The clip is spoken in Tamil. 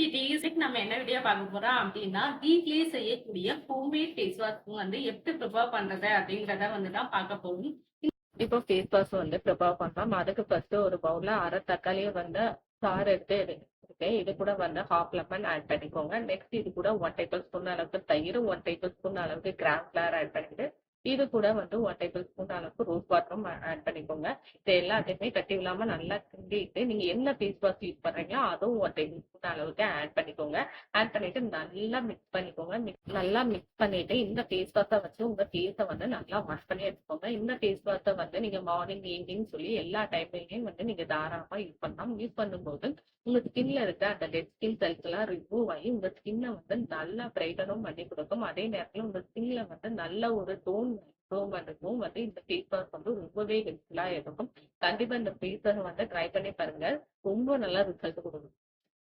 இன்னைக்கு நம்ம என்ன வீடியோ பார்க்க போறோம் அப்படின்னா, வீட்லயே செய்யக்கூடிய ஹோம்மேட் ஃபேஸ் வாஷ் வந்து எப்படி ப்ரிப்பேர் பண்றது அப்படிங்கிறத வந்து தான் பார்க்க போறோம். இப்போ ஃபேஸ் வாஷ் வந்து ப்ரிப்பேர் பண்ணலாம். அதுக்கு ஃபர்ஸ்ட் ஒரு பவுல்ல அரை தக்காளியை வந்து சாறு எடுத்து எடுத்துருக்கேன். இது கூட வந்து ஹாஃப் லெமன் ஆட் பண்ணிக்கோங்க. நெக்ஸ்ட் இது கூட 1 டேபிள் ஸ்பூன் அளவுக்கு தயிர், 1 டேபிள் ஸ்பூன் அளவுக்கு கிராம் ஃபிளவர் ஆட் பண்ணிட்டு இது கூட வந்து 1 டேபிள் ஸ்பூன் அளவுக்கு ரோஸ் வாட்டரும் ஆட் பண்ணிக்கோங்க. இது எல்லாத்தையுமே கட்டி இல்லாம நல்லா கிண்டிட்டு நீங்க என்ன ஃபேஸ் வாஷ் யூஸ் பண்றீங்களோ அதுவும் 1 டேபிள் ஸ்பூன் அளவுக்கு ஆட் பண்ணிக்கோங்க. ஆட் பண்ணிட்டு நல்லா மிக்ஸ் பண்ணிக்கோங்க. நல்லா மிக்ஸ் பண்ணிட்டு இந்த ஃபேஸ் வாஷை வச்சு உங்க ஃபேஸை வந்து நல்லா வாஷ் பண்ணி எடுத்துக்கோங்க. இந்த ஃபேஸ் வாஷை வந்து நீங்க மார்னிங் ஈவினிங் சொல்லி எல்லா டைம்லயும் வந்து நீங்க தாராளமா யூஸ் பண்ணலாம். யூஸ் பண்ணும்போது உங்க ஸ்கின்ல இருக்க அந்த டெட் ஸ்கின் செல்ஸ் எல்லாம் ரிமூவ் ஆகி உங்க ஸ்கின்னை வந்து நல்லா பிரைட்டனும் பண்ணி கொடுக்கும். அதே நேரத்துல உங்க ஸ்கின்ல வந்து நல்ல ஒரு டோன் இம்ப்ரூவ்மெண்ட்டுக்கும் வந்து இந்த ஃபேஸ் வாஷ் வந்து ரொம்பவே ஹெல்ப்ஃபுல்லா இருக்கும். கண்டிப்பா இந்த ஃபேஸ் வாஷ் வந்து ட்ரை பண்ணி பாருங்க. ரொம்ப நல்லா ரிசல்ட் கொடுக்கும்.